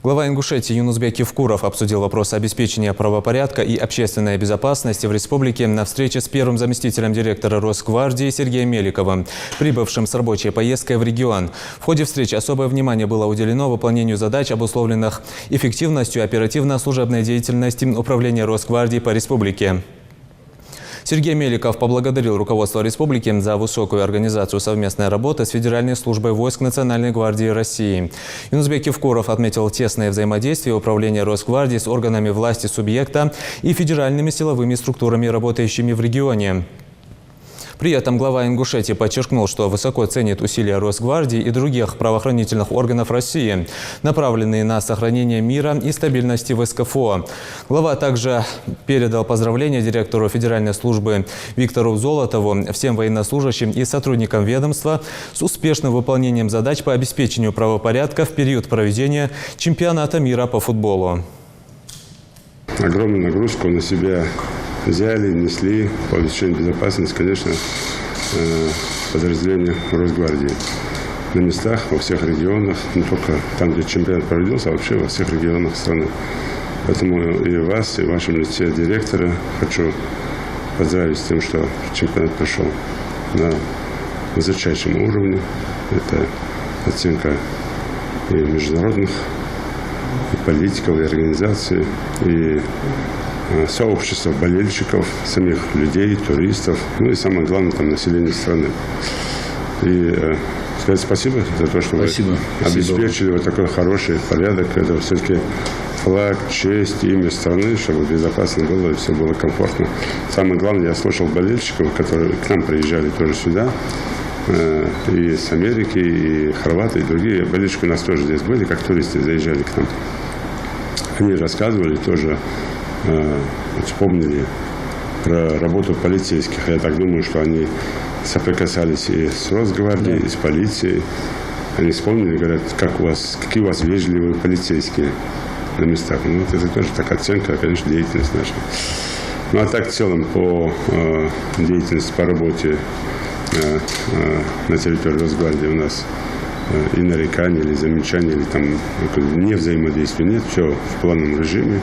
Глава Ингушетии Юнусбек Евкуров обсудил вопрос обеспечения правопорядка и общественной безопасности в республике на встрече с первым заместителем директора Росгвардии Сергеем Меликовым, прибывшим с рабочей поездкой в регион. В ходе встречи особое внимание было уделено выполнению задач, обусловленных эффективностью оперативно-служебной деятельности Управления Росгвардии по республике. Сергей Меликов поблагодарил руководство республики за высокую организацию совместной работы с Федеральной службой войск Национальной гвардии России. Юнусбек Евкуров отметил тесное взаимодействие Управления Росгвардии с органами власти субъекта и федеральными силовыми структурами, работающими в регионе. При этом глава Ингушетии подчеркнул, что высоко ценит усилия Росгвардии и других правоохранительных органов России, направленные на сохранение мира и стабильности в СКФО. Глава также передал поздравления директору Федеральной службы Виктору Золотову, всем военнослужащим и сотрудникам ведомства с успешным выполнением задач по обеспечению правопорядка в период проведения чемпионата мира по футболу. Огромную нагрузку на себя взяли, несли по обеспечению безопасности, конечно, подразделения Росгвардии. На местах, во всех регионах, не только там, где чемпионат проводился, а вообще во всех регионах страны. Поэтому и вас, и в вашем лице директора хочу поздравить с тем, что чемпионат прошел на высочайшем уровне. Это оценка и международных, и политиков, и организаций, и сообщества болельщиков, самих людей, туристов, ну и самое главное, там, население страны. И сказать спасибо за то, что вы обеспечили вот такой хороший порядок. Это все-таки флаг, честь, имя страны, чтобы безопасно было и все было комфортно. Самое главное, я слышал болельщиков, которые к нам приезжали тоже сюда, и с Америки, и хорваты, и другие болельщики у нас тоже здесь были, как туристы заезжали к нам. Они рассказывали тоже, вспомнили про работу полицейских. Я так думаю, что они соприкасались и с Росгвардией, и с полицией. Они вспомнили, говорят, какие у вас вежливые полицейские на местах. Ну, вот это тоже такая оценка, конечно, деятельность наша. Ну, а так в целом по деятельности, по работе на территории Росгвардии у нас и нареканий, или замечаний, или там не взаимодействия нет, все в плановом режиме.